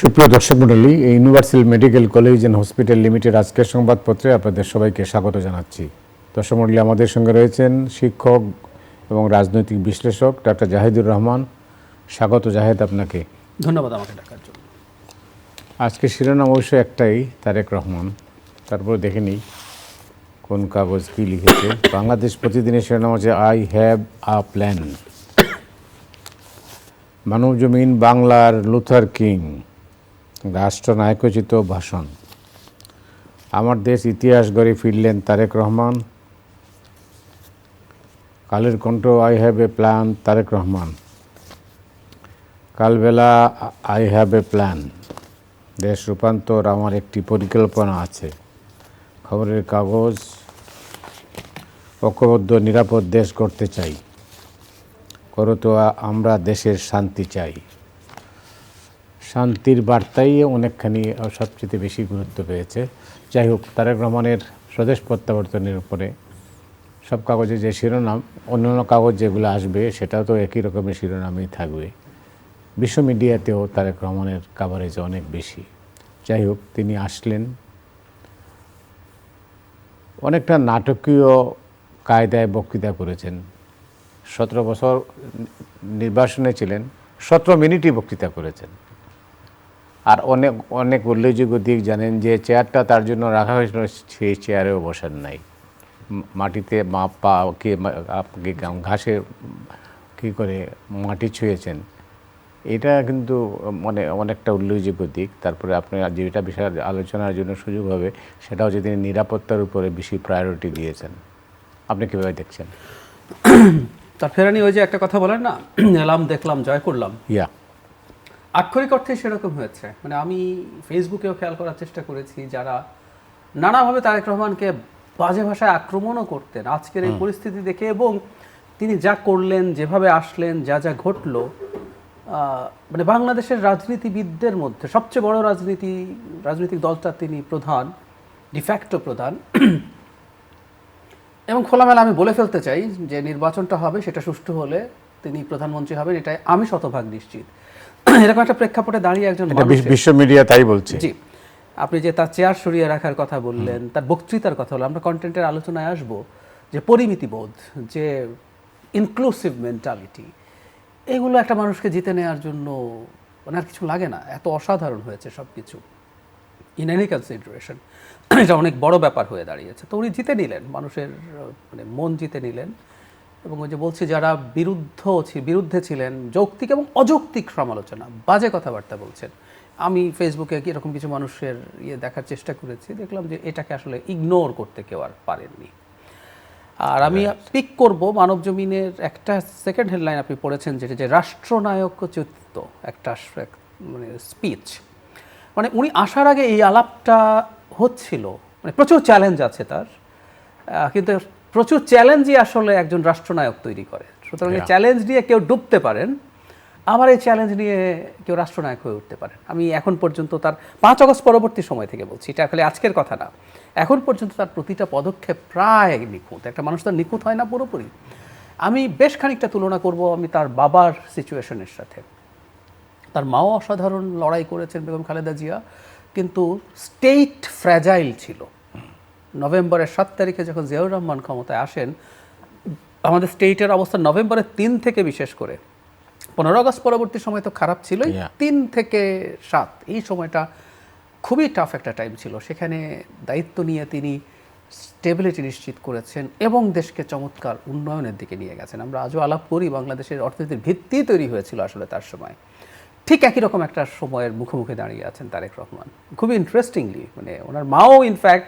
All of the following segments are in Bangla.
সুপ্রিয় দর্শক মণ্ডলী, এই universal medical college and hospital limited আজকের সংবাদপত্রে আপনাদের সবাইকে স্বাগত জানাচ্ছি। দর্শক মণ্ডলী, আমাদের সঙ্গে রয়েছেন শিক্ষক এবং রাজনৈতিক বিশ্লেষক ডাক্তার জাহিদুর রহমান। স্বাগত জাহেদ আপনাকে। ধন্যবাদ আমাকে ডাকার জন্য। আজকে শিরোনাম অবশ্য একটাই, তারেক রহমান। তারপর দেখে নিই কোন কাগজ কী লিখেছে। বাংলাদেশ প্রতিদিনের শিরোনাম হচ্ছে আই হ্যাভ আ প্ল্যান। মানব জমিন বাংলার লুথার কিং রাষ্ট্রনায়কোচিত ভাষণ। আমার দেশ ইতিহাস গড়ে ফিরলেন Tarique Rahman. Kaler Kantho I have a plan Tarique Rahman. Kalbela I have a plan. Desh Rupantor আমার একটি পরিকল্পনা আছে। খবরের কাগজ ঐক্যবদ্ধ নিরাপদ দেশ গড়তে চাই। করতো আমরা দেশের শান্তি চাই। শান্তির বার্তাই অনেকখানি সবচেয়ে বেশি গুরুত্ব পেয়েছে। যাই হোক, তারেক রহমানের স্বদেশ প্রত্যাবর্তনের উপরে সব কাগজে যে শিরোনাম, অন্যান্য কাগজ যেগুলো আসবে সেটাও তো একই রকমের শিরোনামই থাকবে। বিশ্ব মিডিয়াতেও তারেক রহমানের কাভারেজ অনেক বেশি। যাই হোক, তিনি আসলেন অনেকটা নাটকীয় কায়দায় বক্তৃতা করেছেন। 17 বছর নির্বাসনে ছিলেন, 17 মিনিটই বক্তৃতা করেছেন। আর অনেক অনেক উল্লেখযোগ্য দিক জানেন যে চেয়ারটা তার জন্য রাখা হয়েছিল, সেই চেয়ারেও বসার নাই। মাটিতে ঘাসে কী করে মাটি ছুঁয়েছেন, এটা কিন্তু মানে অনেকটা উল্লেখযোগ্য দিক। তারপরে আপনি যেটা বিষয়ে আলোচনার জন্য সুযোগ হবে সেটা হচ্ছে তিনি নিরাপত্তার উপরে বেশি প্রায়োরিটি দিয়েছেন। আপনি কীভাবে দেখছেন? তার ফেরানি ওই যে একটা কথা বলেন না, এলাম দেখলাম জয় করলাম, ইয়া আক্ষরিক অর্থে সেরকম হয়েছে। মানে আমি ফেসবুকেও খেয়াল করার চেষ্টা করেছি, যারা নানাভাবে তারেক রহমানকে বাজে ভাষায় আক্রমণও করতেন, আজকের এই পরিস্থিতি দেখে এবং তিনি যা করলেন, যেভাবে আসলেন, যা যা ঘটলো, মানে বাংলাদেশের রাজনীতিবিদদের মধ্যে সবচেয়ে বড় রাজনৈতিক দলটা তিনি প্রধান, ডিফ্যাক্টো প্রধান। এবং খোলামেলা আমি বলে ফেলতে চাই যে নির্বাচনটা হবে, সেটা সুষ্ঠু হলে তিনি প্রধানমন্ত্রী হবেন, এটাই আমি শতভাগ নিশ্চিত। এরকম একটা প্রেক্ষাপটে দাঁড়িয়ে একজন বিশ্ব মিডিয়া তাই বলছে। জি, আপনি যে তার চেয়ার সরিয়ে রাখার কথা বললেন, তার বক্তৃতার কথা হলো, আমরা কন্টেন্টের আলোচনায় আসবো, যে পরিমিতিবোধ, যে ইনক্লুসিভ মেন্টালিটি, এগুলো একটা মানুষকে জিতে নেওয়ার জন্য মানে আর কিছু লাগে না। এত অসাধারণ হয়েছে সব কিছু, ইন এনি কনসিডারেশন। এটা অনেক বড় ব্যাপার হয়ে দাঁড়িয়েছে। তো উনি জিতে নিলেন, মানুষের মানে মন জিতে নিলেন। এবং ওই যে বলছি, যারা বিরুদ্ধে ছিলেন, যৌক্তিক এবং অযৌক্তিক সমালোচনা, বাজে কথাবার্তা বলছেন, আমি ফেসবুকে এরকম কিছু মানুষের দেখার চেষ্টা করেছি, দেখলাম যে এটাকে আসলে ইগনোর করতে কেউ আর পারেননি। আর আমি পিক করব মানব জমিনের একটা সেকেন্ড হেডলাইন আপনি পড়েছেন, যেটা যে রাষ্ট্রনায়কোচিত একটা মানে স্পিচ। মানে উনি আসার আগে এই আলাপটা হচ্ছিল, মানে প্রচুর চ্যালেঞ্জ আছে তার, কিন্তু প্রচুর চ্যালেঞ্জই আসলে একজন রাষ্ট্রনায়ক তৈরি করে। সুতরাং এই চ্যালেঞ্জ নিয়ে কেউ ডুবতে পারেন, আবার এই চ্যালেঞ্জ নিয়ে কেউ রাষ্ট্রনায়ক হয়ে উঠতে পারেন। আমি এখন পর্যন্ত তার 5 আগস্ট পরবর্তী সময় থেকে বলছি, এটা খালি আজকের কথা না, এখন পর্যন্ত তার প্রতিটা পদক্ষেপ প্রায় নিখুঁত। একটা মানুষ তার নিখুঁত হয় না পুরোপুরি। আমি বেশ খানিকটা তুলনা করব আমি তার বাবার সিচুয়েশনের সাথে। তার মাও অসাধারণ লড়াই করেছেন, বেগম খালেদা জিয়া, কিন্তু স্টেট ফ্র্যাজাইল ছিল। নভেম্বরের 7 তারিখে যখন জিয়াউর রহমান ক্ষমতায় আসেন, আমাদের স্টেটের অবস্থা নভেম্বরের 3 থেকে বিশেষ করে 15 আগস্ট পরবর্তী সময় তো খারাপ ছিলই, 3 থেকে 7 এই সময়টা খুবই টাফ একটা টাইম ছিল। সেখানে দায়িত্ব নিয়ে তিনি স্টেবিলিটি নিশ্চিত করেছেন এবং দেশকে চমৎকার উন্নয়নের দিকে নিয়ে গেছেন। আমরা আজও আলাপ করি, বাংলাদেশের অর্থনীতির ভিত্তি তৈরি হয়েছিল আসলে তার সময়। ঠিক একই রকম একটা সময়ের মুখোমুখি দাঁড়িয়ে আছেন তারেক রহমান। খুবই ইন্টারেস্টিংলি, মানে ওনার মাও ইনফ্যাক্ট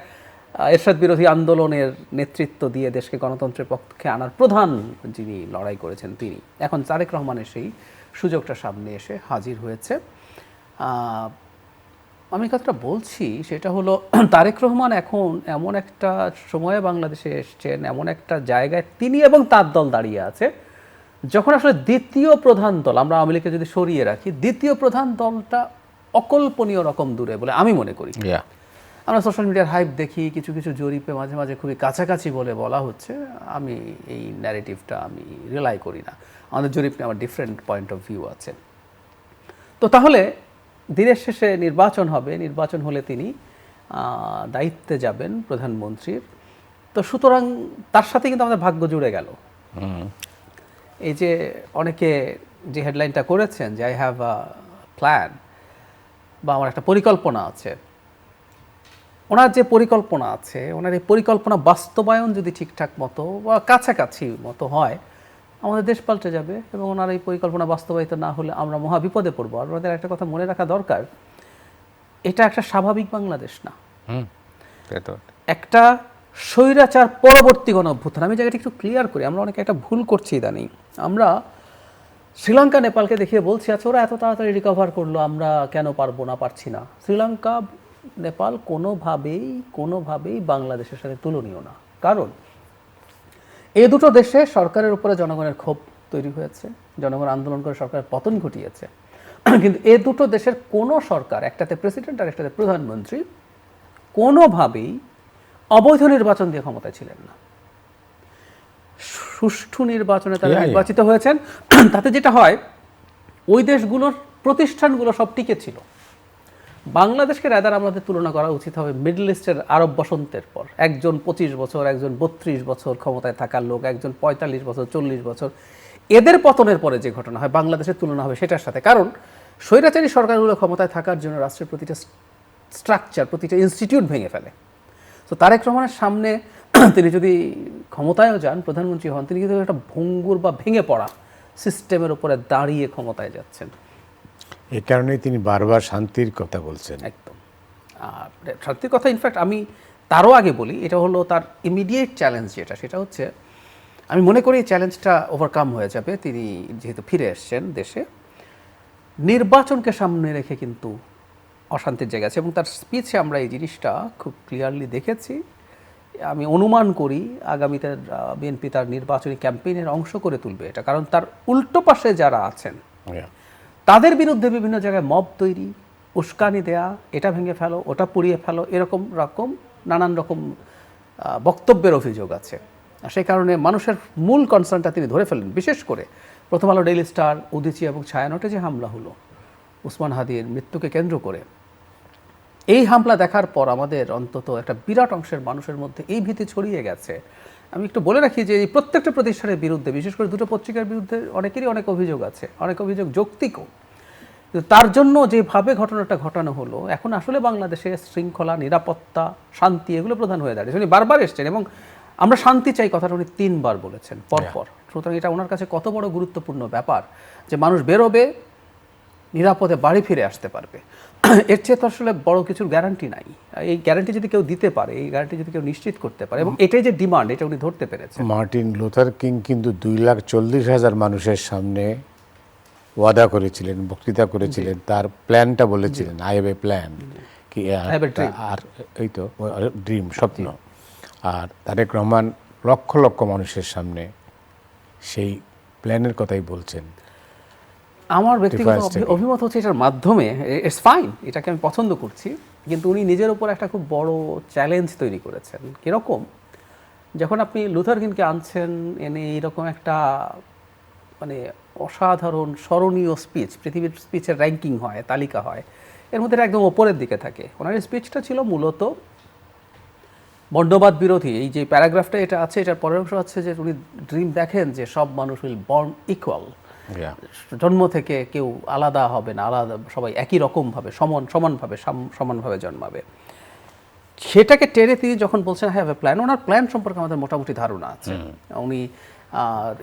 এরশাদ বিরোধী আন্দোলনের নেতৃত্ব দিয়ে দেশকে গণতন্ত্রের পক্ষে আনার প্রধান যিনি লড়াই করেছেন তিনি। এখন তারেক রহমানের সেই সুযোগটা সামনে এসে হাজির হয়েছে। আমি কথাটা বলছি সেটা হলো, তারেক রহমান এখন এমন একটা সময়ে বাংলাদেশে এসছেন, এমন একটা জায়গায় তিনি এবং তার দল দাঁড়িয়ে আছে, যখন আসলে দ্বিতীয় প্রধান দল, আমরা আওয়ামী লীগকে যদি সরিয়ে রাখি, দ্বিতীয় প্রধান দলটা অকল্পনীয় রকম দূরে বলে আমি মনে করি। আমরা সোশ্যাল মিডিয়ার হাইপ দেখি, কিছু কিছু জরিপে মাঝে মাঝে খুবই কাছাকাছি বলা হচ্ছে। আমি এই ন্যারেটিভটা আমি রিলাই করি না, আমাদের জরিপ নিয়ে আমার ডিফারেন্ট পয়েন্ট অফ ভিউ আছে। তো তাহলে দিনের শেষে নির্বাচন হবে, নির্বাচন হলে তিনি দায়িত্বে যাবেন প্রধানমন্ত্রীর। তো সুতরাং তার সাথে কিন্তু আমাদের ভাগ্য জুড়ে গেল। এই যে অনেকে যে হেডলাইনটা করেছেন যে আই হ্যাভ আ প্ল্যান বা আমার একটা পরিকল্পনা আছে, ওনার যে পরিকল্পনা আছে, ওনার এই পরিকল্পনা বাস্তবায়ন যদি ঠিকঠাক মতো বা কাছাকাছি মতো হয়, আমাদের দেশ পাল্টে যাবে। এবং ওনার এই পরিকল্পনা বাস্তবায়িত না হলে আমরা মহা বিপদে পড়বো। আর আমাদের একটা কথা মনে রাখা দরকার, এটা একটা স্বাভাবিক বাংলাদেশ না, একটা স্বৈরাচার পরবর্তী গণ অভ্যুত্থান। আমি জায়গাটা একটু ক্লিয়ার করি, আমরা অনেকে একটা ভুল করছি ইদানিং। আমরা শ্রীলঙ্কা নেপালকে দেখিয়ে বলছি আচ্ছা ওরা এত তাড়াতাড়ি রিকভার করলো, আমরা কেন পারবো না, পারছি না। শ্রীলঙ্কা নেপাল কোনোভাবেই বাংলাদেশের সাথে তুলনীয় না। কারণ এই দুটো দেশে সরকারের উপরে জনগণের ক্ষোভ তৈরি হয়েছে, জনগণ আন্দোলন করে সরকারের পতন ঘটিয়েছে। কিন্তু এই দুটো দেশের কোনো সরকার, একটাতে প্রেসিডেন্ট আর একটাতে প্রধানমন্ত্রী, কোনোভাবেই অবৈধ নির্বাচন দিয়ে ক্ষমতায় ছিলেন না। সুষ্ঠু নির্বাচনে তারা নির্বাচিত হয়েছেন। তাতে যেটা হয়, ওই দেশগুলোর প্রতিষ্ঠানগুলো সব টিকে ছিল। বাংলাদেশকে রাদার আমাদের তুলনা করা উচিত হবে মিডল ইস্টের আরব বসন্তের পর। একজন 25 বছর, একজন 32 বছর ক্ষমতায় থাকার লোক, একজন 45 বছর, 40 বছর, এদের পতনের পরে যে ঘটনা হয় বাংলাদেশের তুলনা হবে সেটার সাথে। কারণ স্বৈরাচারী সরকারগুলো ক্ষমতায় থাকার জন্য রাষ্ট্রের প্রতিটা স্ট্রাকচার, প্রতিটা ইনস্টিটিউট ভেঙে ফেলে। তো তারেক রহমানের সামনে তিনি যদি ক্ষমতায়ও যান, প্রধানমন্ত্রী হন, তিনি কিন্তু একটা ভঙ্গুর বা ভেঙে পড়া সিস্টেমের উপরে দাঁড়িয়ে ক্ষমতায় যাচ্ছেন। এই কারণেই তিনি বারবার শান্তির কথা বলছেন। একদম। আর শান্তির কথা ইনফ্যাক্ট আমি তারও আগে বলি, এটা হলো তার ইমিডিয়েট চ্যালেঞ্জ যেটা, সেটা হচ্ছে আমি মনে করি এই চ্যালেঞ্জটা ওভারকাম হয়ে যাবে। তিনি যেহেতু ফিরে এসছেন দেশে, নির্বাচনকে সামনে রেখে কিন্তু অশান্তির জায়গা আছে। এবং তার স্পিচে আমরা এই জিনিসটা খুব ক্লিয়ারলি দেখেছি। আমি অনুমান করি আগামীতে বিএনপি তার নির্বাচনী ক্যাম্পেইনের অংশ করে তুলবে এটা। কারণ তার উল্টো পাশে যারা আছেন তাদের বিরুদ্ধে বিভিন্ন জায়গায় মব তৈরি, উস্কানি দেয়া, এটা ভেঙে ফেলো, ওটা পুড়িয়ে ফেলো, এরকম নানান রকম বক্তব্যের অভিযোগ আছে। সেই কারণে মানুষের মূল কনসার্নটা তিনি ধরে ফেলেন। বিশেষ করে প্রথম আলো, ডেইলি স্টার, উদীচী এবং ছায়ানটে যে হামলা হলো উসমান হাদির মৃত্যুকে কেন্দ্র করে, এই হামলা দেখার পর আমাদের অন্তত একটা বিরাট অংশের মানুষের মধ্যে এই ভীতি ছড়িয়ে গেছে। আমি একটু বলে রাখি যে এই প্রত্যেকটা প্রতিষ্ঠানের বিরুদ্ধে, বিশেষ করে দুটো পত্রিকার বিরুদ্ধে অনেকেরই অনেক অভিযোগ আছে, অনেক অভিযোগ যৌক্তিকও। কিন্তু তার জন্য যেভাবে ঘটনাটা ঘটানো হলো, এখন আসলে বাংলাদেশে শৃঙ্খলা, নিরাপত্তা, শান্তি এগুলো প্রধান হয়ে দাঁড়িয়েছে। উনি বারবার এসছেন এবং আমরা শান্তি চাই কথাটা উনি 3 বার বলেছেন পরপর। সুতরাং এটা ওনার কাছে কত বড় গুরুত্বপূর্ণ ব্যাপার যে মানুষ বেরোবে, নিরাপদে বাড়ি ফিরে আসতে পারবে। এর চেয়ে তো আসলে বড় কিছুর গ্যারান্টি নাই। এই গ্যারান্টি যদি কেউ দিতে পারে, এই গ্যারান্টি যদি কেউ নিশ্চিত করতে পারে, এবং এটাই যে ডিমান্ড, এটা উনি ধরতে পেরেছেন। মার্টিন লুথার কিং কিন্তু 2,40,000 মানুষের সামনে ওয়াদা করেছিলেন, বক্তৃতা করেছিলেন, তার প্ল্যানটা বলেছিলেন, আই হ্যাভ এ প্ল্যান, কি আর এই তো ড্রিম, স্বপ্ন। আর তারেক রহমান লক্ষ লক্ষ মানুষের সামনে সেই প্ল্যানের কথাই বলছেন। আমার ব্যক্তিগত অভিমত হচ্ছে এটার মাধ্যমে ইটস ফাইন, এটাকে আমি পছন্দ করছি, কিন্তু উনি নিজের উপর একটা খুব বড় চ্যালেঞ্জ তৈরি করেছেন। কীরকম? যখন আপনি লুথার কিংকে আনছেন, এনে এইরকম একটা মানে অসাধারণ স্মরণীয় স্পিচ, পৃথিবীর স্পিচের র্যাঙ্কিং হয়, তালিকা হয়, এর মধ্যে একদম ওপরের দিকে থাকে। ওনার স্পিচটা ছিল মূলত বর্ণবাদ বিরোধী। এই যে প্যারাগ্রাফটা এটা আছে, এটার পরের অংশ আছে যে উনি ড্রিম দেখেন যে সব মানুষ উইল বর্ন ইকুয়াল, জন্ম থেকে কেউ আলাদা হবে না, আলাদা সবাই একই রকমভাবে সমানভাবে জন্মাবে। সেটাকে টেনে তিনি যখন বলছেন have a plan, owner plan সম্পর্কে আমাদের মোটামুটি ধারণা আছে। উনি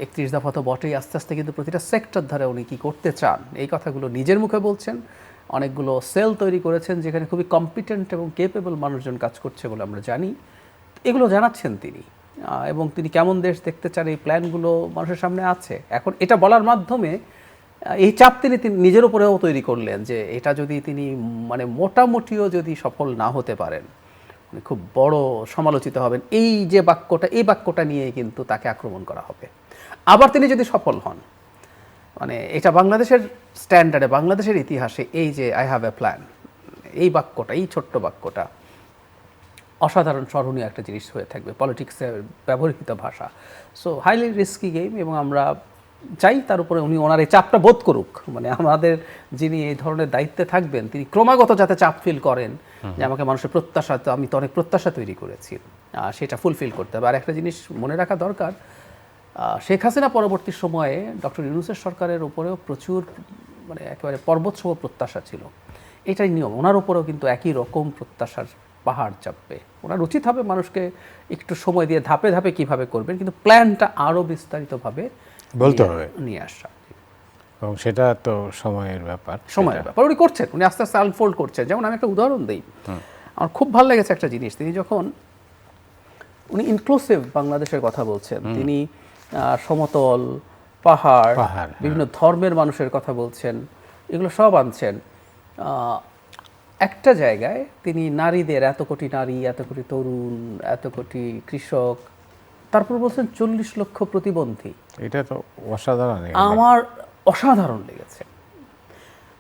31 দফা তো বটেই, আস্তে আস্তে কিন্তু প্রতিটা সেক্টর ধরে উনি কী করতে চান এই কথাগুলো নিজের মুখে বলছেন। অনেকগুলো সেল তৈরি করেছেন যেখানে খুবই কম্পিটেন্ট এবং কেপেবল মানুষজন কাজ করছে বলে আমরা জানি। এগুলো জানাচ্ছেন তিনি, এবং তিনি কেমন দেশ দেখতে চান এই প্ল্যানগুলো মানুষের সামনে আছে। এখন এটা বলার মাধ্যমে এই চাপ তিনি নিজের উপরেও তৈরি করলেন যে এটা যদি তিনি মানে মোটামুটিও যদি সফল না হতে পারেন, খুব বড় সমালোচিত হবেন। এই যে বাক্যটা, এই বাক্যটা নিয়ে কিন্তু তাকে আক্রমণ করা হবে। আবার তিনি যদি সফল হন, মানে এটা বাংলাদেশের স্ট্যান্ডার্ডে, বাংলাদেশের ইতিহাসে এই যে আই হ্যাভ এ প্ল্যান, এই বাক্যটা, এই ছোট্ট বাক্যটা অসাধারণ স্মরণীয় একটা জিনিস হয়ে থাকবে, পলিটিক্সের ব্যবহৃত ভাষা। সো হাইলি রিস্কি গেম, এবং আমরা চাই তার উপরে উনি ওনার এই চাপটা বোধ করুক, মানে আমাদের যিনি এই ধরনের দায়িত্বে থাকবেন তিনি ক্রমাগত যাতে চাপ ফিল করেন যে আমাকে মানুষের প্রত্যাশা, তো আমি তো অনেক প্রত্যাশা তৈরি করেছি, সেটা ফুলফিল করতে হবে। আর একটা জিনিস মনে রাখা দরকার, শেখ হাসিনা পরবর্তী সময়ে ডক্টর ইউনূসের সরকারের উপরেও প্রচুর মানে একেবারে পর্বতসম প্রত্যাশা ছিল। এটাই নিয়ম, ওনার উপরেও কিন্তু একই রকম প্রত্যাশার পাহাড় চাপবে। ওনার উচিত হবে মানুষকে একটু সময় দিয়ে ধাপে ধাপে কিভাবে করবেন, কিন্তু প্ল্যানটা আরও বিস্তারিতভাবে বলতে হবে নিয়ে আসা, এবং সেটা তো সময়ের ব্যাপার। সময়ের ব্যাপার। উনি করছেন, উনি আস্তে আস্তে আনফোল্ড করছেন। যেমন আমি একটা উদাহরণ দিই, আমার খুব ভালো লেগেছে একটা জিনিস, তিনি যখন উনি ইনক্লুসিভ বাংলাদেশের কথা বলছেন, তিনি সমতল পাহাড়, বিভিন্ন ধর্মের মানুষের কথা বলছেন, এগুলো সব আনছেন। একটা জায়গায় তিনি নারীদের, এত কোটি নারী, এত কোটি তরুণ, এত কোটি কৃষক, তারপর বলছেন 40 লক্ষ প্রতিবন্ধী। এটা তো অসাধারণ, আমার অসাধারণ লেগেছে।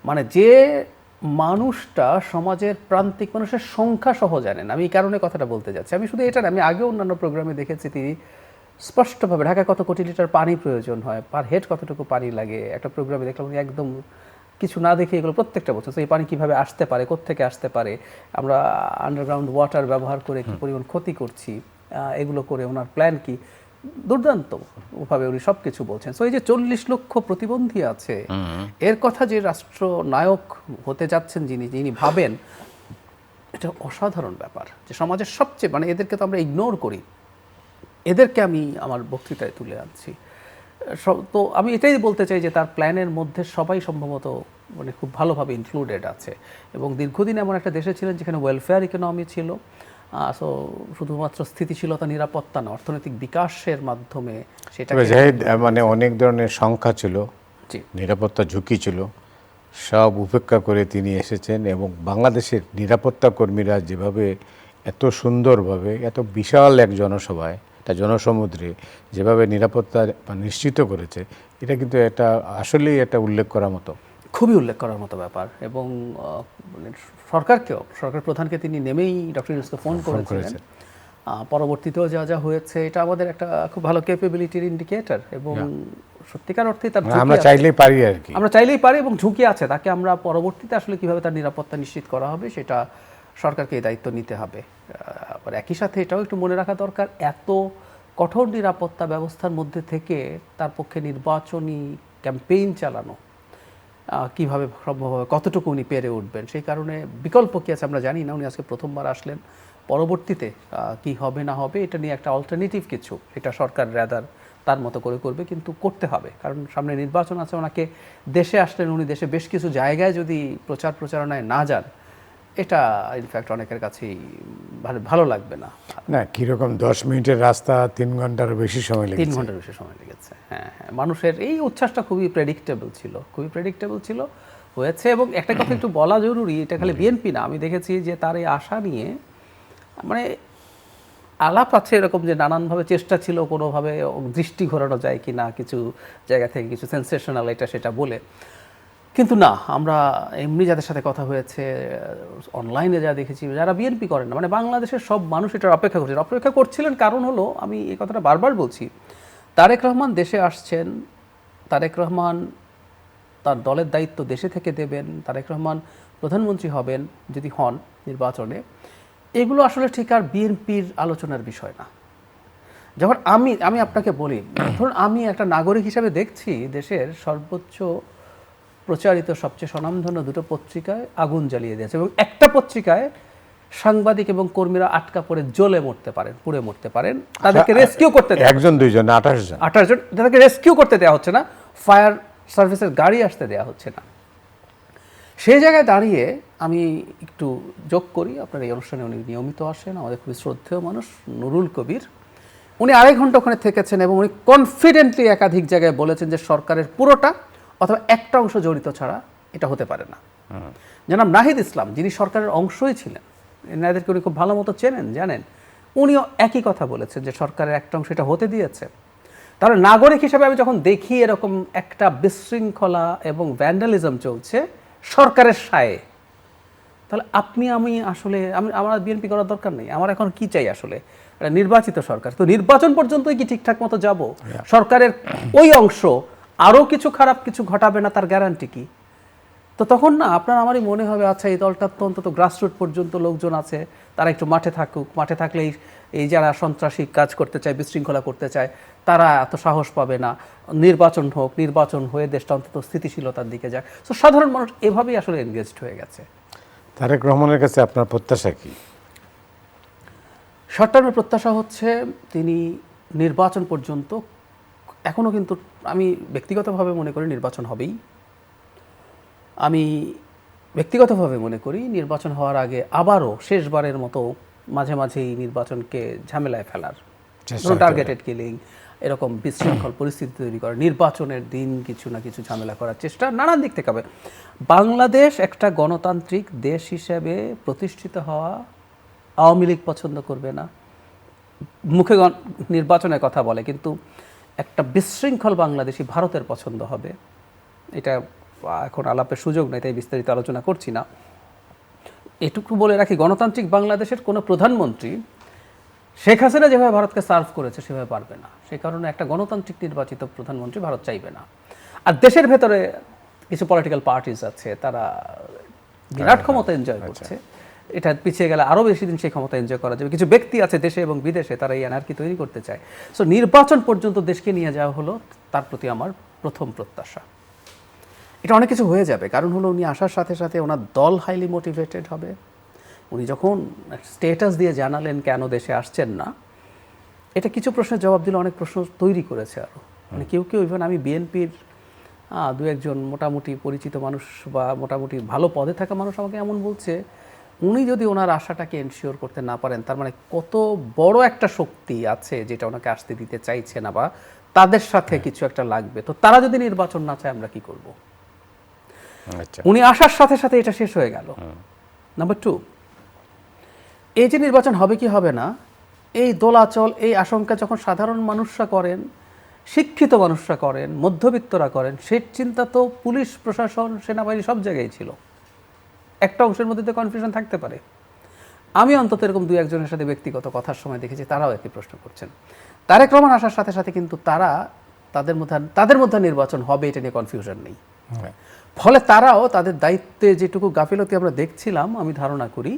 মানে যে মানুষটা সমাজের প্রান্তিক মানুষের সংখ্যা সহ জানেন, আমি এই কারণে কথাটা বলতে যাচ্ছি, আমি শুধু এটা না, আমি আগে অন্যান্য প্রোগ্রামে দেখেছি তিনি স্পষ্টভাবে ঢাকায় কত কোটি লিটার পানি প্রয়োজন হয়, পার হেড কতটুকু পানি লাগে, একটা প্রোগ্রামে দেখলাম উনি একদম কিছু না দেখে এগুলো প্রত্যেকটা বছর এই পানি কীভাবে আসতে পারে, কোত্থেকে আসতে পারে, আমরা আন্ডারগ্রাউন্ড ওয়াটার ব্যবহার করে কী পরিমাণ ক্ষতি করছি, এগুলো করে ওনার প্ল্যান কি, দুর্দান্তভাবে উনি সব কিছু বলছেন। সো এই যে 40 লক্ষ প্রতিবন্ধী আছে, এর কথা যে রাষ্ট্রনায়ক হতে যাচ্ছেন যিনি ভাবেন, এটা অসাধারণ ব্যাপার। যে সমাজের সবচেয়ে, মানে এদেরকে তো আমরা ইগনোর করি, এদেরকে আমি আমার বক্তৃতায় তুলে আনছি। তো আমি এটাই বলতে চাই যে তার প্ল্যানের মধ্যে সবাই সম্ভবত মানে খুব ভালোভাবে ইনক্লুডেড আছে, এবং দীর্ঘদিন এমন একটা দেশে ছিলেন যেখানে ওয়েলফেয়ার ইকোনমি ছিল। সো শুধুমাত্র স্থিতিশীলতা, নিরাপত্তা না, অর্থনৈতিক বিকাশের মাধ্যমে সেটা মানে অনেক ধরনের সংখ্যা ছিল, নিরাপত্তা ঝুঁকি ছিল, সব উপেক্ষা করে তিনি এসেছেন। এবং বাংলাদেশের নিরাপত্তা কর্মীরা যেভাবে এত সুন্দরভাবে, এত বিশাল এক জনসভায়, একটা জনসমুদ্রে যেভাবে নিরাপত্তা নিশ্চিত করেছে, এটা কিন্তু এটা আসলেই এটা উল্লেখ করার মতো, খুবই উল্লেখ করার মতো ব্যাপার। এবং সরকারকেও, সরকার প্রধানকে তিনি নেমেই ডক্টর ইউনূসকে ফোন করেছিলেন। পরবর্তীতেও যা যা হয়েছে, এটা আমাদের একটা খুব ভালো ক্যাপাবিলিটির ইন্ডিকেটর, এবং সত্যিকার অর্থে তার আমরা চাইলেই পারি আর কি, আমরা চাইলেই পারি, এবং ঝুঁকি আছে, তাকে আমরা পরবর্তীতে আসলে কিভাবে তার নিরাপত্তা নিশ্চিত করা হবে সেটা সরকারকে এই দায়িত্ব নিতে হবে। আবার একই সাথে এটাও একটু মনে রাখা দরকার, এত কঠোর নিরাপত্তা ব্যবস্থার মধ্যে থেকে তার পক্ষে নির্বাচনী ক্যাম্পেইন চালানো কিভাবে সম্ভব হবে, কতটুকু উনি পেরে উঠবেন, সেই কারণে বিকল্প কী আছে আমরা জানি না। উনি আজকে প্রথমবার আসলেন, পরবর্তীতে কি হবে না হবে এটা নিয়ে একটা অল্টারনেটিভ কিছু, এটা সরকার রাদার তার মতো করে করবে, কিন্তু করতে হবে, কারণ সামনে নির্বাচন আছে। ওনাকে দেশে আসলেন, উনি দেশে বেশ কিছু জায়গায় যদি প্রচারণায় না যান, এটা ইনফ্যাক্ট অনেকের কাছেই ভালো লাগবে না। না, কীরকম 10 মিনিটের রাস্তা 3 ঘন্টার বেশি সময় লেগেছে, 3 ঘন্টার বেশি সময় লেগেছে। হ্যাঁ, মানুষের এই উচ্ছ্বাসটা খুবই প্রেডিক্টেবল ছিল, হয়েছে। এবং একটা কথা একটু বলা জরুরি, এটা খালি বিএনপি না, আমি দেখেছি যে তার এই আশা নিয়ে মানে আলাপ আছে এরকম যে নানানভাবে চেষ্টা ছিল কোনোভাবে দৃষ্টি ঘোরানো যায় কি না, কিছু জায়গা থেকে কিছু সেন্সেশনাল এটা সেটা বলে, কিন্তু না, আমরা এমনি যাদের সাথে কথা হয়েছে, অনলাইনে যা দেখেছি, যারা বিএনপি করেন না, মানে বাংলাদেশের সব মানুষ এটার অপেক্ষা করছিলেন। কারণ হলো, আমি এই কথাটা বারবার বলছি, তারেক রহমান দেশে আসছেন, তারেক রহমান তার দলের দায়িত্ব দেশে থেকে দেবেন, তারেক রহমান প্রধানমন্ত্রী হবেন যদি হন নির্বাচনে, এগুলো আসলে ঠিক আর বিএনপির আলোচনার বিষয় না। যখন আমি আপনাকে বলি, ধরুন আমি একটা নাগরিক হিসাবে দেখছি দেশের সর্বোচ্চ প্রচারিত সবচেয়ে স্বনামধন্য 2টো পত্রিকায় আগুন জ্বালিয়ে দিয়েছে, এবং একটা পত্রিকায় সাংবাদিক এবং কর্মীরা আটকা পড়ে জ্বলে মরতে পারেন, পুড়ে মরতে পারেন, তাদেরকে রেস্কিউ করতে দেওয়া, একজন দুইজন 28 জন, তাদেরকে রেস্কিউ করতে দেওয়া হচ্ছে না, ফায়ার সার্ভিসের গাড়ি আসতে দেওয়া হচ্ছে না। সেই জায়গায় দাঁড়িয়ে আমি একটু যোগ করি, আপনার এই অনুষ্ঠানে উনি নিয়মিত আসেন, আমাদের খুবই শ্রদ্ধেয় মানুষ নুরুল কবির, উনি 2.5 ঘন্টা ওখানে থেকেছেন, এবং উনি কনফিডেন্টলি একাধিক জায়গায় বলেছেন যে সরকারের পুরোটা অথবা একটা অংশ জড়িত ছাড়া এটা হতে পারে না। জনাব নাহিদ ইসলাম, যিনি সরকারের অংশই ছিলেন, এনাদেরকে উনি খুব ভালো মতো চেনেন, জানেন, উনিও একই কথা বলেছেন যে সরকারের একটা অংশ এটা হতে দিয়েছে। তাহলে নাগরিক হিসাবে আমি যখন দেখি এরকম একটা বিশৃঙ্খলা এবং ভ্যান্ডালিজম চলছে সরকারের সায়ে, তাহলে আমি আসলে আমার বিএনপি করার দরকার নেই। আমার এখন কি চাই আসলে? একটা নির্বাচিত সরকার। তো নির্বাচন পর্যন্তই কি ঠিকঠাক মতো যাব? সরকারের ওই অংশ আরও কিছু খারাপ কিছু ঘটাবে না তার গ্যারান্টি কি? তো তখন না আপনার আমারই মনে হবে আচ্ছা এই দলটার তো অন্তত গ্রাসরুট পর্যন্ত লোকজন আছে, তারা একটু মাঠে থাকুক, মাঠে থাকলেই এই যারা সন্ত্রাসী কাজ করতে চায়, বিশৃঙ্খলা করতে চায়, তারা এত সাহস পাবে না। নির্বাচন হোক, নির্বাচন হয়ে দেশটা অন্তত স্থিতিশীলতার দিকে যায়। তো সাধারণ মানুষ এভাবেই আসলে এনগেজড হয়ে গেছে। তারেক রহমানের কাছে আপনার প্রত্যাশা কি? শর্ট টার্মের প্রত্যাশা হচ্ছে তিনি নির্বাচন পর্যন্ত, এখনও কিন্তু আমি ব্যক্তিগতভাবে মনে করি নির্বাচন হবেই। আমি ব্যক্তিগতভাবে মনে করি নির্বাচন হওয়ার আগে আবারও শেষবারের মতো মাঝে মাঝেই নির্বাচনকে ঝামেলায় ফেলার, টার্গেটেড কিলিং, এরকম বিশৃঙ্খল পরিস্থিতি তৈরি করা, নির্বাচনের দিন কিছু না কিছু ঝামেলা করার চেষ্টা নানান দিক থেকে হবে। বাংলাদেশ একটা গণতান্ত্রিক দেশ হিসেবে প্রতিষ্ঠিত হওয়া আওয়ামী লীগ পছন্দ করবে না, মুখে নির্বাচনের কথা বলে, কিন্তু একটা বিশৃঙ্খল বাংলাদেশী ভারতের পছন্দ হবে। এটা এখন আলাপের সুযোগ নেই, তাই বিস্তারিত আলোচনা করছি না। এটুকু বলে রাখি, গণতান্ত্রিক বাংলাদেশের কোনো প্রধানমন্ত্রী শেখ হাসিনা যেভাবে ভারতকে সার্ভ করেছে সেভাবে পারবে না। সেই কারণে একটা গণতান্ত্রিক নির্বাচিত প্রধানমন্ত্রী ভারত চাইবে না। আর দেশের ভেতরে কিছু পলিটিক্যাল পার্টিজ আছে, তারা বিরাট ক্ষমতা এনজয় করছে। এটা পিছিয়ে গেলে আরও বেশি দিন সেই ক্ষমতা এনজয় করা যাবে। কিছু ব্যক্তি আছে দেশে এবং বিদেশে, তারা এই অ্যানার্কি তৈরি করতে চায়। সো নির্বাচন পর্যন্ত দেশকে নিয়ে যাওয়া হলো তার প্রতি আমার প্রথম প্রত্যাশা। এটা অনেক কিছু হয়ে যাবে, কারণ হলো উনি আসার সাথে সাথে ওনার দল হাইলি মোটিভেটেড হবে। উনি যখন স্টেটাস দিয়ে জানালেন কেন দেশে আসছেন না, এটা কিছু প্রশ্নের জবাব দিলে অনেক প্রশ্ন তৈরি করেছে আরও। মানে কেউ কেউ ইভেন আমি বিএনপির দু একজন মোটামুটি পরিচিত মানুষ বা মোটামুটি ভালো পদে থাকা মানুষ আমাকে এমন বলছে, উনি যদি ওনার আশাটাকে এনশিওর করতে না পারেন, তার মানে কত বড় একটা শক্তি আছে যেটা ওনাকে আসতে দিতে চাইছে না, বা তাদের সাথে কিছু একটা লাগবে। তো তারা যদি নির্বাচন না চায় আমরা কি করব? উনি আসার সাথে সাথে এটা শেষ হয়ে গেল। নাম্বার 2, এই যে নির্বাচন হবে কি হবে না, এই দোলাচল, এই আশঙ্কা যখন সাধারণ মানুষরা করেন, শিক্ষিত মানুষরা করেন, মধ্যবিত্তরা করেন, সে চিন্তা তো পুলিশ প্রশাসন, সেনাবাহিনী সব জায়গায় ছিল। একটা অংশের মধ্যে তো কনফিউশন থাকতে পারে। আমি অন্তত এরকম দু একজনের সাথে ব্যক্তিগত কথার সময় দেখেছি, তারাও একই প্রশ্ন করছেন। তারেক রহমান আসার সাথে সাথে কিন্তু তাদের মধ্যে নির্বাচন হবে এটা নিয়ে কনফিউশন নেই। ফলে তারাও তাদের দায়িত্বে যেটুকু গাফিলতি আমরা দেখছিলাম, আমি ধারণা করি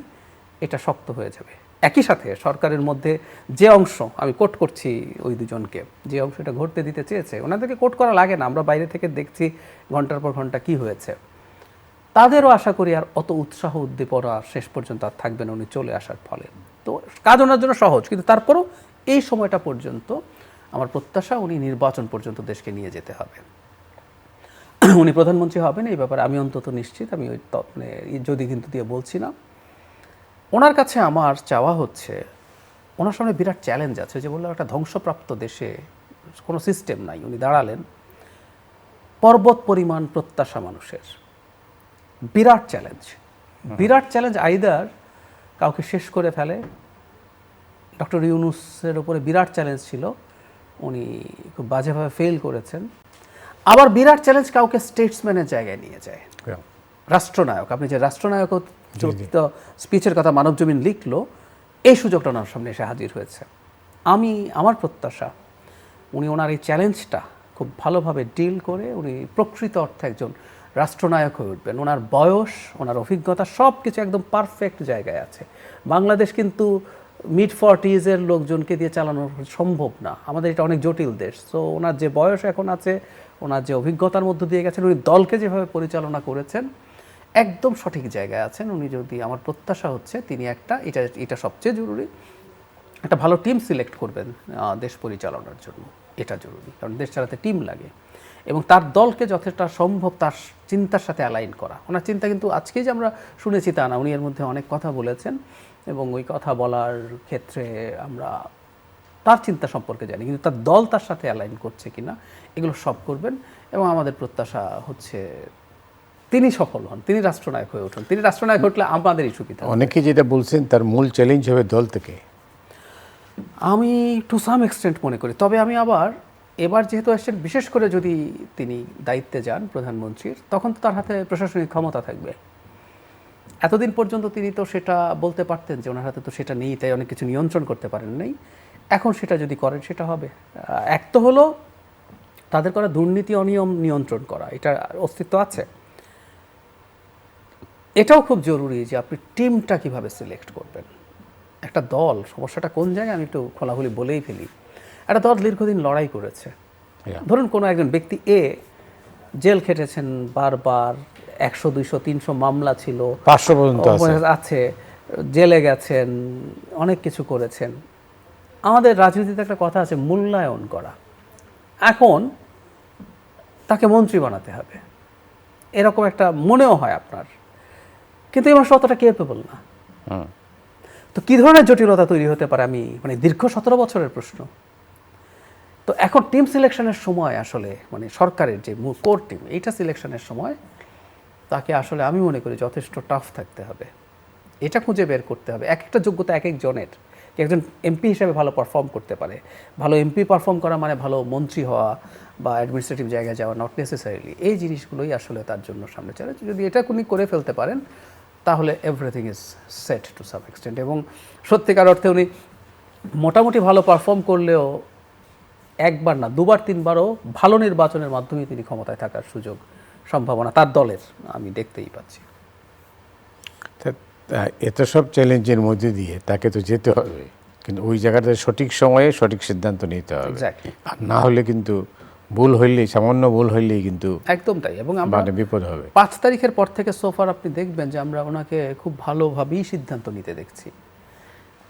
এটা শক্ত হয়ে যাবে। একই সাথে সরকারের মধ্যে যে অংশ, আমি কোট করছি ওই দুজনকে, যে অংশ এটা ঘটতে দিতে চেয়েছে, ওনাদেরকে কোট করা লাগে না, আমরা বাইরে থেকে দেখছি ঘন্টার পর ঘন্টা কি হয়েছে। তাদেরও আশা করি আর অত উৎসাহ উদ্দীপনা শেষ পর্যন্ত আর থাকবে না উনি চলে আসার ফলে। তো কাজ ওনার জন্য সহজ, কিন্তু তারপরও এই সময়টা পর্যন্ত আমার প্রত্যাশা উনি নির্বাচন পর্যন্ত দেশকে নিয়ে যেতে হবে। উনি প্রধানমন্ত্রী হবেন এই ব্যাপারে আমি অন্তত নিশ্চিত। আমি ওই মানে যদি কিন্তু দিয়ে বলছি না। ওনার কাছে আমার চাওয়া হচ্ছে, ওনার সামনে বিরাট চ্যালেঞ্জ আছে। যে বললাম, একটা ধ্বংসপ্রাপ্ত দেশে কোনো সিস্টেম নাই, উনি দাঁড়ালেন। পর্বত পরিমাণ প্রত্যাশা মানুষের, বিরাট চ্যালেঞ্জ আইদার কাউকে শেষ করে ফেলে। ডক্টর ইউনূসের উপরে বিরাট চ্যালেঞ্জ ছিল, উনি খুব বাজেভাবে ফেল করেছেন। আবার বিরাট চ্যালেঞ্জ কাউকে স্টেটসম্যানের জায়গায় নিয়ে যায়, রাষ্ট্রনায়ক। আপনি যে রাষ্ট্রনায়ক চরিত্র স্পিচের কথা মানবজমিন লিখলো, এই সুযোগটা ওনার সামনে এসে হাজির হয়েছে। আমার প্রত্যাশা উনি ওনার এই চ্যালেঞ্জটা খুব ভালোভাবে ডিল করে উনি প্রকৃত অর্থে একজন রাষ্ট্রনায়ক হয়ে উঠবেন। ওনার বয়স, ওনার অভিজ্ঞতা সব কিছু একদম পারফেক্ট জায়গায় আছে। বাংলাদেশ কিন্তু মিড-40s লোকজনকে দিয়ে চালানো সম্ভব না, আমাদের এটা অনেক জটিল দেশ। সো ওনার যে বয়স এখন আছে, ওনার যে অভিজ্ঞতার মধ্য দিয়ে গেছেন, উনি দলকে যেভাবে পরিচালনা করেছেন, একদম সঠিক জায়গায় আছেন উনি। যদি আমার প্রত্যাশা হচ্ছে তিনি এটা সবচেয়ে জরুরি, একটা ভালো টিম সিলেক্ট করবেন দেশ পরিচালনার জন্য। এটা জরুরি, কারণ দেশ চালাতে টিম লাগে, এবং তার দলকে যতটা সম্ভব তার চিন্তার সাথে অ্যালাইন করা। ওনার চিন্তা কিন্তু আজকেই যে আমরা শুনেছি তা না, উনি এর মধ্যে অনেক কথা বলেছেন, এবং ওই কথা বলার ক্ষেত্রে আমরা তার চিন্তা সম্পর্কে জানি, কিন্তু তার দল তার সাথে অ্যালাইন করছে কিনা এগুলো সব করবেন। এবং আমাদের প্রত্যাশা হচ্ছে তিনি সফল হন, তিনি রাষ্ট্রনায়ক হয়ে উঠুন। তিনি রাষ্ট্রনায়ক ঘটলে আমাদেরই সুবিধা। অনেকে যেটা বলছেন তার মূল চ্যালেঞ্জ হবে দল থেকে, আমি টু সাম এক্সটেন্ট মনে করি। তবে আমি আবার এবার যেহেতু আসছেন, বিশেষ করে যদি তিনি দায়িত্বে যান প্রধানমন্ত্রীর, তখন তো তার হাতে প্রশাসনিক ক্ষমতা থাকবে। এতদিন পর্যন্ত তিনি তো সেটা বলতে পারতেন যে ওনার হাতে তো সেটা নেই, তাই অনেক কিছু নিয়ন্ত্রণ করতে পারেন নাই। এখন সেটা যদি করেন সেটা হবে। এক তো হলো তাদের করা দুর্নীতি অনিয়ম নিয়ন্ত্রণ করা, এটা অস্তিত্ব আছে। এটাও খুব জরুরি যে আপনি টিমটা কিভাবে সিলেক্ট করবেন। একটা দল, সমস্যাটা কোন জায়গায় আমি একটু খোলাখুলি বলেই ফেলি। একটা দল দীর্ঘদিন লড়াই করেছে, ধরুন কোনো একজন ব্যক্তি এ জেল খেটেছেন বারবার, 100, 200, 300 মামলা ছিল, 500 পর্যন্ত আছে, জেলে গেছেন, অনেক কিছু করেছেন। আমাদের রাজনীতিতে একটা কথা আছে, মূল্যায়ন করা। এখন তাকে মন্ত্রী বানাতে হবে, এরকম একটা মনেও হয় আপনার, কিন্তু এই মানুষ অতটা কেপেবল না। তো কী ধরনের জটিলতা তৈরি হতে পারে, আমি মানে দীর্ঘ 17 বছরের প্রশ্ন। তো এখন টিম সিলেকশনের সময় আসলে মানে সরকারের যে কোর টিম, এইটা সিলেকশনের সময় তাকে আসলে আমি মনে করি যথেষ্ট টাফ থাকতে হবে। এটা খুঁজে বের করতে হবে, এক একটা যোগ্যতা এক একজনের। একজন এমপি হিসেবে ভালো পারফর্ম করতে পারে, ভালো এমপি পারফর্ম করা মানে ভালো মন্ত্রী হওয়া বা অ্যাডমিনিস্ট্রেটিভ জায়গায় যাওয়া নট নেসেসারিলি। এই জিনিসগুলোই আসলে তার জন্য সামনে চলে। যদি এটা উনি করে ফেলতে পারেন তাহলে everything is set to some extent. এবং সত্যিকার অর্থে উনি মোটামুটি ভালো পারফর্ম করলেও একবার না, দুবার তিনবারও ভালো নির্বাচনের মাধ্যমে তিনি ক্ষমতায় থাকার সুযোগ সম্ভাবনা তার দলের আমি দেখতেই পাচ্ছি। এত সব চ্যালেঞ্জের মধ্যে দিয়ে তাকে তো যেতে হবে, কিন্তু ওই জায়গাতে সঠিক সময়ে সঠিক সিদ্ধান্ত নিতে হবে। আর না হলে কিন্তু ভুল হইলেই, সামান্য ভুল হইলেই কিন্তু একদম তাই। এবং আমরা বিপদ হবে। 5 তারিখের পর থেকে সোফার আপনি দেখবেন যে আমরা ওনাকে খুব ভালোভাবেই সিদ্ধান্ত নিতে দেখছি।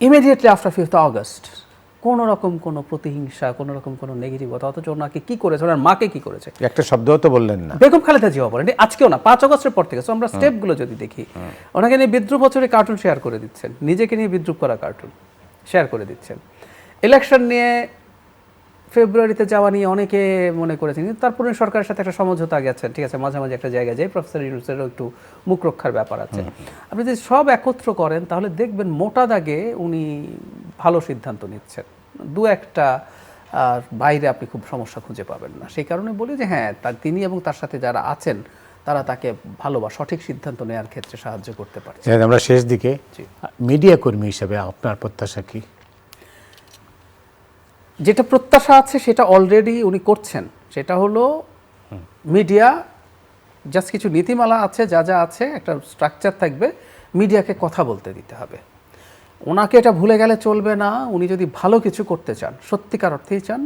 ইমিডিয়েটলি আফটার 5th অগস্ট কোনো রকম কোনো প্রতিহিংসা, কোনো রকম কোনো নেগেটিভতা, অথচ ওনাকে কি করেছে, ওনার মাকে কি করেছে একটা শব্দও তো বললেন না। বেগম খালেদা জিয়া বলেন আজকেও না, 5 অগস্টের পর থেকে। আমরা স্টেপগুলো যদি দেখি, ওনাকে নিয়ে বিদ্রুপ বছরে কার্টুন শেয়ার করে দিচ্ছেন, নিজেকে নিয়ে বিদ্রুপ করা কার্টুন শেয়ার করে দিচ্ছেন। ইলেকশন নিয়ে ফেব্রুয়ারিতে যাওয়া নিয়ে অনেকে মনে করেছেন, কিন্তু তারপরে সরকারের সাথে একটা সমঝোতা গেছেন, ঠিক আছে, মাঝে মাঝে একটা জায়গায় যাই, প্রফেসর ইউনূসেরও একটু মুখ রক্ষার ব্যাপার আছে। আপনি যদি সব একত্র করেন তাহলে দেখবেন মোটা দাগে উনি ভালো সিদ্ধান্ত নিচ্ছেন। দু একটা আর বাইরে আপনি খুব সমস্যা খুঁজে পাবেন না। সেই কারণে বলি যে হ্যাঁ, তিনি এবং তার সাথে যারা আছেন তারা তাকে ভালো বা সঠিক সিদ্ধান্ত নেওয়ার ক্ষেত্রে সাহায্য করতে পারছে। আমরা শেষ দিকে মিডিয়া কর্মী হিসেবে আপনার প্রত্যাশা কি? যেটা প্রত্যাশা আছে সেটা অলরেডি উনি করছেন, সেটা হলো মিডিয়া জাস্ট কিছু নীতিমালা আছে, যা যা আছে একটা স্ট্রাকচার থাকবে, মিডিয়াকে কথা বলতে দিতে হবে। ওনাকে এটা ভুলে গেলে চলবে না। উনি যদি ভালো কিছু করতে চান, সত্যিকার অর্থেই চান,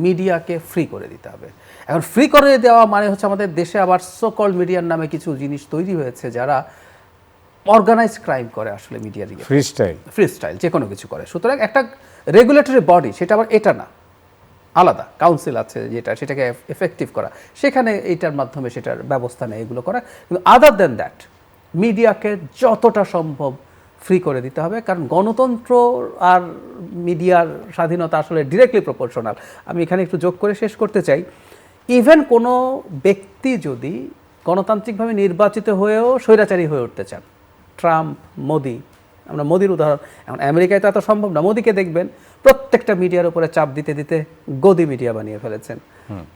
মিডিয়াকে ফ্রি করে দিতে হবে। এখন ফ্রি করে দেওয়া মানে হচ্ছে আমাদের দেশে আবার সোকল মিডিয়ার নামে কিছু জিনিস তৈরি হয়েছে যারা অর্গানাইজ ক্রাইম করে আসলে মিডিয়া দিকে, ফ্রি স্টাইল যে কোনো কিছু করে। সুতরাং একটা রেগুলেটরি বডি, সেটা আবার এটা না, আলাদা কাউন্সিল আছে যেটা সেটাকে এফেক্টিভ করা, সেখানে এইটার মাধ্যমে সেটার ব্যবস্থা নেয়, এগুলো করা। কিন্তু আদার দেন দ্যাট মিডিয়াকে যতটা সম্ভব ফ্রি করে দিতে হবে, কারণ গণতন্ত্র আর মিডিয়ার স্বাধীনতা আসলে ডিরেক্টলি প্রপোর্শনাল। আমি এখানে একটু যোগ করে শেষ করতে চাই, ইভেন কোনো ব্যক্তি যদি গণতান্ত্রিকভাবে নির্বাচিত হয়েও স্বৈরাচারী হয়ে উঠতে চান, ট্রাম্প, মোদি, আমরা মোদির উদাহরণ, এখন আমেরিকায় তো এত সম্ভব না। মোদিকে দেখবেন প্রত্যেকটা মিডিয়ার উপরে চাপ দিতে দিতে গদি মিডিয়া বানিয়ে ফেলেছেন।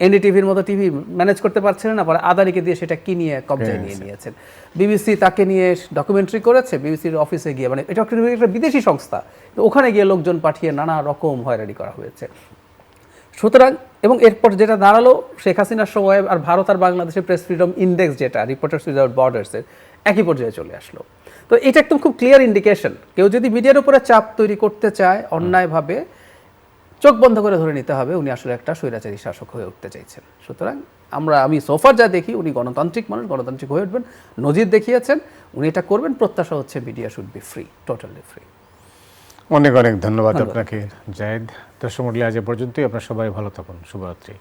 এনডিটিভির মতো টিভি ম্যানেজ করতে পারছিলেন না, পরে আদানিকে দিয়ে সেটা কিনিয়ে কবজায় নিয়ে নিয়েছেন। বিবিসি তাকে নিয়ে ডকুমেন্টারি করেছে, বিবিসির অফিসে গিয়ে, মানে এটা একটা বিদেশি সংস্থা, তো ওখানে গিয়ে লোকজন পাঠিয়ে নানা রকম হয়রানি করা হয়েছে। সুতরাং এবং এরপর যেটা দাঁড়ালো শেখ হাসিনার সময়, আর ভারত আর বাংলাদেশের প্রেস ফ্রিডম ইন্ডেক্স যেটা রিপোর্টার্স উইদাউট বর্ডার্সের একই পর্যায়ে চলে আসলো। তো এটা একদম খুব ক্লিয়ার ইন্ডিকেশন, কেউ যদি মিডিয়ার উপরে চাপ তৈরি করতে চায় অন্যায়ভাবে, চোখ বন্ধ করে ধরে নিতে হবে উনি আসলে একটা স্বৈরাচারী শাসক হয়ে উঠতে চাইছেন। সুতরাং আমি সোফার যা দেখি, উনি গণতান্ত্রিক মানুষ, গণতান্ত্রিক হয়ে উঠবেন, নজির দেখিয়েছেন, উনি এটা করবেন। প্রত্যাশা হচ্ছে media should be free, totally free. অনেক অনেক ধন্যবাদ আপনাকে জায়েদ। দর্শক মণ্ডলী, আজ পর্যন্তই। আপনার সবাই ভালো থাকুন। শুভরাত্রি।